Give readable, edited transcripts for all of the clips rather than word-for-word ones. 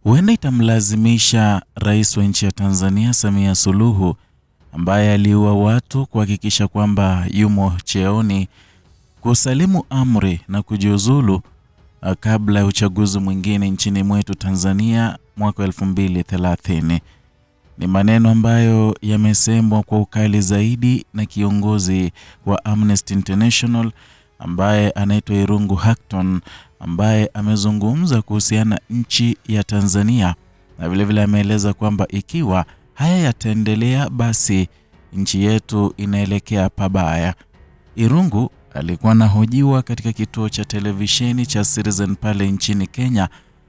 huenda itamlazimisha rais wa nchi ya Tanzania Samia Suluhu, ambaye aliua watu, kuhakikisha kwamba yumo cheoni, kusalimu amri na kujiuzulu kabla ya uchaguzi mwingine nchini mwetu Tanzania mwaka 2030. Ni maneno ambayo yamesemwa kwa ukali zaidi na kiongozi wa Amnesty International ambaye anaitwa Irungu Hackton, ambaye amezungumza kuhusiana nchi ya Tanzania, na vile ameeleza kwamba ikiwa haya yataendelea basi nchi yetu inaelekea pabaya. Irungu alikuwa anahojiwa katika kituo cha televisheni cha Citizen pale nchini Kenya,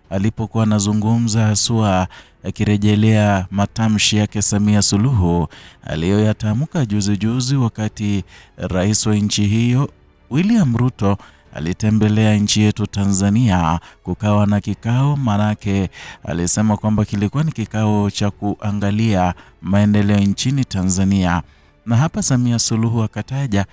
alipokuwa anazungumza haswa akirejelea matamshi yake Samia Suluhu aliyoyatamka juzi wakati rais wa nchi hiyo William Ruto alitembelea nchi yetu Tanzania. Kukawa na kikao, manake alisema kwamba kilikuwa ni kikao cha kuangalia maendeleo nchini Tanzania, na hapa Samia Suluhu akataja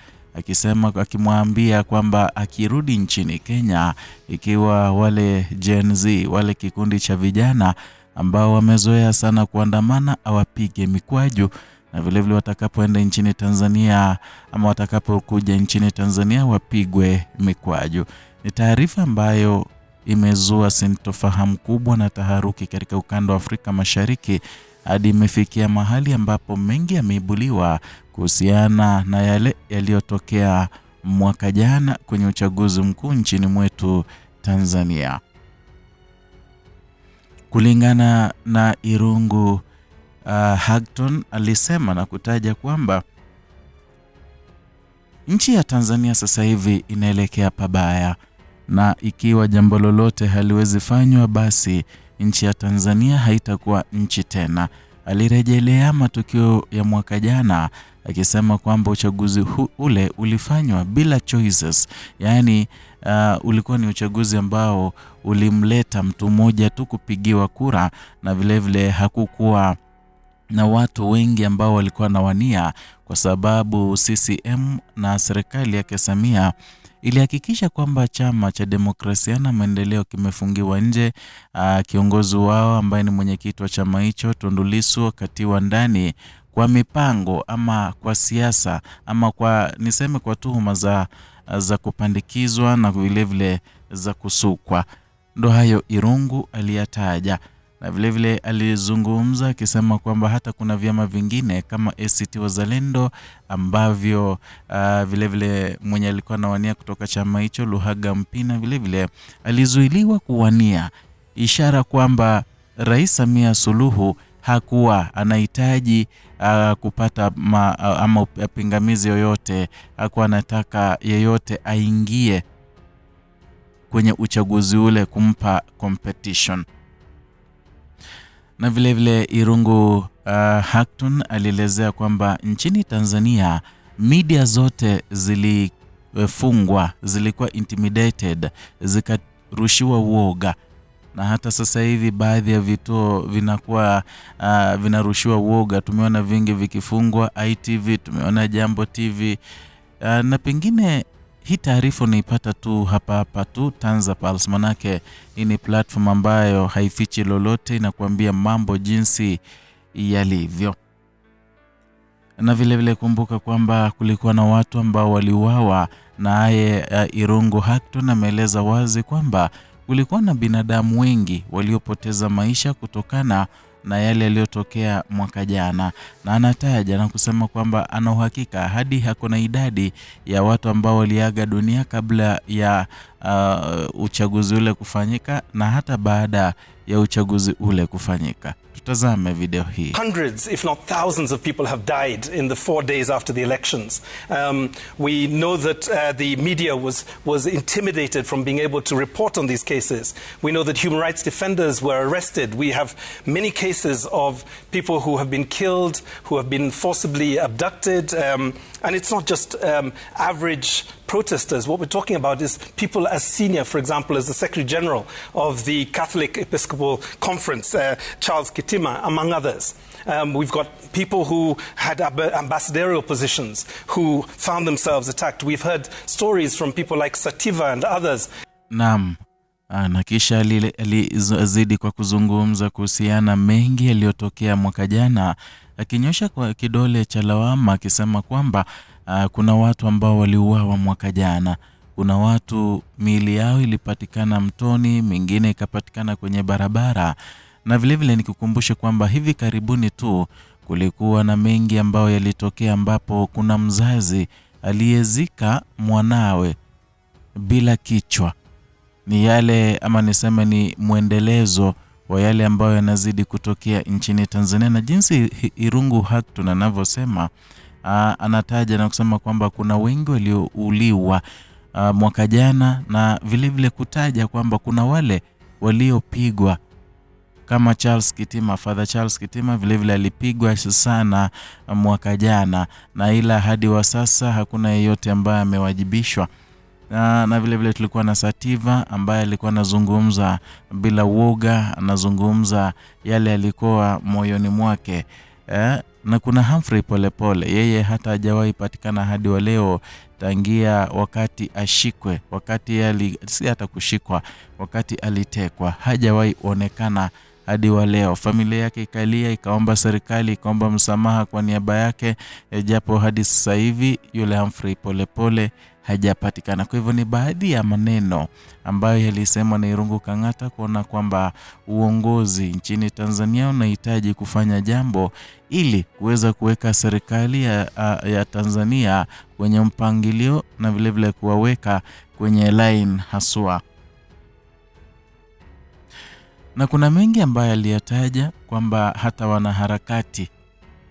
akimwambia kwamba akirudi nchini Kenya, ikiwa wale Gen Z, wale kikundi cha vijana ambao wamezoea sana kuandamana, awapige mikwaju, na vile watakapoenda nchini Tanzania ama watakapokuja nchini Tanzania wapigwe mikwaju. Ni taarifa ambayo imezua sintofahamu kubwa na taharuki katika ukanda wa Afrika Mashariki, hadi imefikia mahali ambapo mengi yameibuliwa kuhusiana na yale yaliyotokea mwaka jana kwenye uchaguzi mkuu nchini mwetu Tanzania. Kulingana na Irungu, Hackton alisema na kutaja kwamba nchi ya Tanzania sasa hivi inaelekea pabaya, na ikiwa jambo lolote haliwezi fanywa basi nchi ya Tanzania haitakuwa nchi tena. Alirejelea matukio ya mwaka jana akisema kwamba uchaguzi ule ulifanywa bila choices, yani ulikuwa ni uchaguzi ambao ulimleta mtu mmoja tu kupigiwa kura, na vile hakukuwa na watu wengi ambao walikuwa nawania, kwa sababu CCM na serikali yake Samia ilihakikisha kwamba chama cha demokrasia na maendeleo kimefungiwa nje. Kiongozi wao ambaye ni mwenyekiti wa chama hicho Tundu Lissu wakatiwa ndani kwa mipango ama kwa siasa ama kwa tuhuma za kupandikizwa na vile za kusukwa. Ndo hayo Irungu aliyataja, na vile alizungumza akisema kwamba hata kuna vyama vingine kama ACT Wazalendo ambavyo vile mwenye alikuwa anawania kutoka chama hicho Luhaga Mpina vile alizuiliwa kuwania, ishara kwamba Rais Samia Suluhu hakuwa anahitaji kupata ama pingamizi yoyote, hakuwa anataka yeyote aingie kwenye uchaguzi ule kumpa competition. Na vile Irungu Hackton alielezea kwamba nchini Tanzania media zote zilifungwa, zilikuwa intimidated, zikarushiwa uoga, na hata sasa hivi baadhi ya vituo vinakuwa vinarushiwa uoga. Tumeona vingi vikifungwa, ITV, tumeona Jambo TV, na pengine hii taarifa unaipata tu hapa tu TanzaPulse, manake hii ni platform ambayo haifichi lolote, inakuambia mambo jinsi yalivyo. Na vile kumbuka kwamba kulikuwa na watu ambao waliuawa, na Irungu Hackton ameeleza wazi kwamba kulikuwa na binadamu wengi waliopoteza maisha kutokana na yale yaliyotokea mwaka jana, na anataja na kusema kwamba ana uhakika hadi hakuna idadi ya watu ambao waliaga dunia kabla ya uchaguzi ule kufanyika na hata baada ya uchaguzi ule kufanyika. Tutazame video hii. Hundreds, if not thousands of people have died in the 4 days after the elections. We know that the media was intimidated from being able to report on these cases. We know that human rights defenders were arrested. We have many cases of people who have been killed, who have been forcibly abducted. And it's not just average protesters. What we're talking about is people as senior, for example, as the Secretary General of the Catholic Episcopal Conference, Charles Kitima, among others. We've got people who had ambassadorial positions who found themselves attacked. We've heard stories from people like Sativa and others. Naam, Na kisha alizidi kwa kuzungumza kuhusiana mengi yaliyotokea mwaka jana, akinyosha kwa kidole cha lawama akisema kwamba kuna watu ambao waliuawa mwaka jana. Kuna watu miili yao ilipatikana mtoni, mingine ikapatikana kwenye barabara. Na vile nikukumbushe kwamba hivi karibuni tu kulikuwa na mengi ambayo yalitokea, ambapo kuna mzazi aliyezika mwanawe bila kichwa. Ni yale ama niseme ni mwendelezo wa yale ambayo yanazidi kutokea nchini Tanzania, na jinsi Irungu Hacktun anavyosema, anataja na kusema kwamba kuna wengi waliouliwa mwaka jana, na vile kutaja kwamba kuna wale waliopigwa kama Charles Kitima, Father Charles Kitima vile alipigwa sana mwaka jana, na ila hadi wa sasa hakuna yeyote ambaye amewajibishwa. Na vile tulikuwa na Sativa ambaye alikuwa anazungumza bila uoga, anazungumza yale alikuwa moyoni mwake. Na kuna Humphrey Polepole, yeye hata hajawahi patikana hadi wa leo, tangia wakati ashikwe, wakati si hata kushikwa, wakati alitekwa, hajawahi onekana hadi wa leo. Familia yake ikalia, ikaomba serikali, ikaomba msamaha kwa niaba yake, japo hadi sasa hivi yule Humphrey Polepole hajapatikana. Kwa hivyo ni baadhi ya maneno ambayo yalisemwa na Irungu Kang'ata kuona kwamba uongozi nchini Tanzania unahitaji kufanya jambo ili kuweza kuweka serikali ya Tanzania kwenye mpangilio, na vile kuwaweka kwenye line haswa. Na kuna mengi ambayo aliyataja kwamba hata wanaharakati,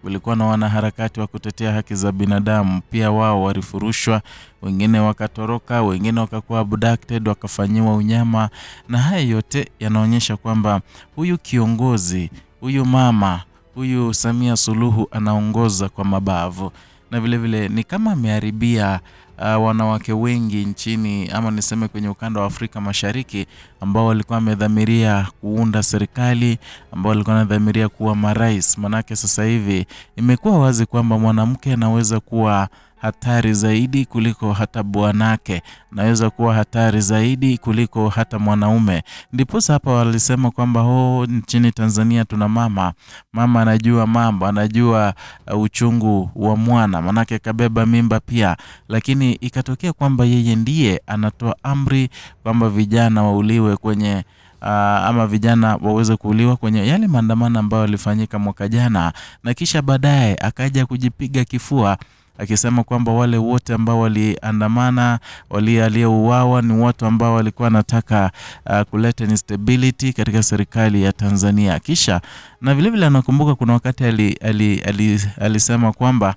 kulikuwa na wanaharakati wa kutetea haki za binadamu, pia wao walifurushwa, wengine wakatoroka, wengine wakakuwa abducted, wakafanyiwa unyama. Na haya yote yanaonyesha kwamba huyu kiongozi, huyu mama, huyu Samia Suluhu anaongoza kwa mabavu, na vile ni kama ameharibia wanawake wengi nchini, ama niseme kwenye ukanda wa Afrika Mashariki, ambao walikuwa wamedhamiria kuunda serikali, ambao walikuwa wanadhamiria kuwa marais. Manake sasa hivi imekuwa wazi kwamba mwanamke anaweza kuwa hatari zaidi kuliko hata bwanake, anaweza kuwa hatari zaidi kuliko hata mwanaume. Ndipo hapa walisema kwamba nchini Tanzania tuna mama anajua mambo, anajua uchungu wa mwana, manake kabeba mimba pia. Lakini ikatokea kwamba yeye ndiye anatoa amri kwamba vijana wauliwe kwenye ama vijana waweze kuuliwa kwenye yale maandamano ambayo yalifanyika mwaka jana, na kisha baadaye akaja kujipiga kifua akisema kwamba wale wote ambao waliandamana, waliouawa ni watu ambao walikuwa wanataka kuleta instability katika serikali ya Tanzania. Kisha na vile anakumbuka kuna wakati alisema kwamba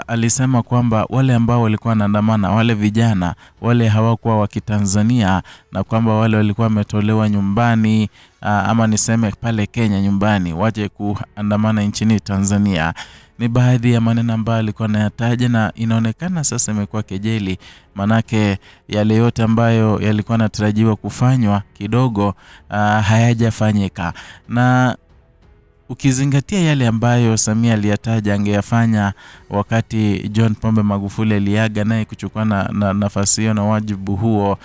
alisema kwamba wale ambao walikuwa wanaandamana, wale vijana, wale hawakuwa wa Kitanzania, na kwamba wale walikuwa wametolewa nyumbani, ama niseme pale Kenya nyumbani, waje kuandamana nchini Tanzania. Ni baadhi ya maneno ambayo alikuwa anayataja, na inaonekana sasa imekuwa kejeli, manake yale yote ambayo yalikuwa yanatarajiwa kufanywa kidogo hayajafanyika. Na ukizingatia yale ambayo Samia aliyataja angeyafanya wakati John Pombe Magufuli aliaga, naye kuchukua na nafasi hiyo na wajibu huo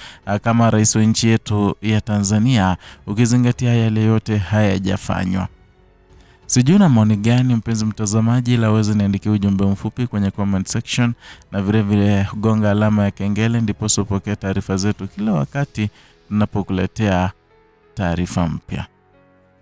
kama rais wa nchi yetu ya Tanzania, ukizingatia yale yote hayajafanywa. Sijui na maoni gani mpenzi mtazamaji, la uweze niandikie ujumbe mfupi kwenye comment section, na vile gonga alama ya kengele ndipo usipokee taarifa zetu kila wakati tunapokuletea taarifa mpya.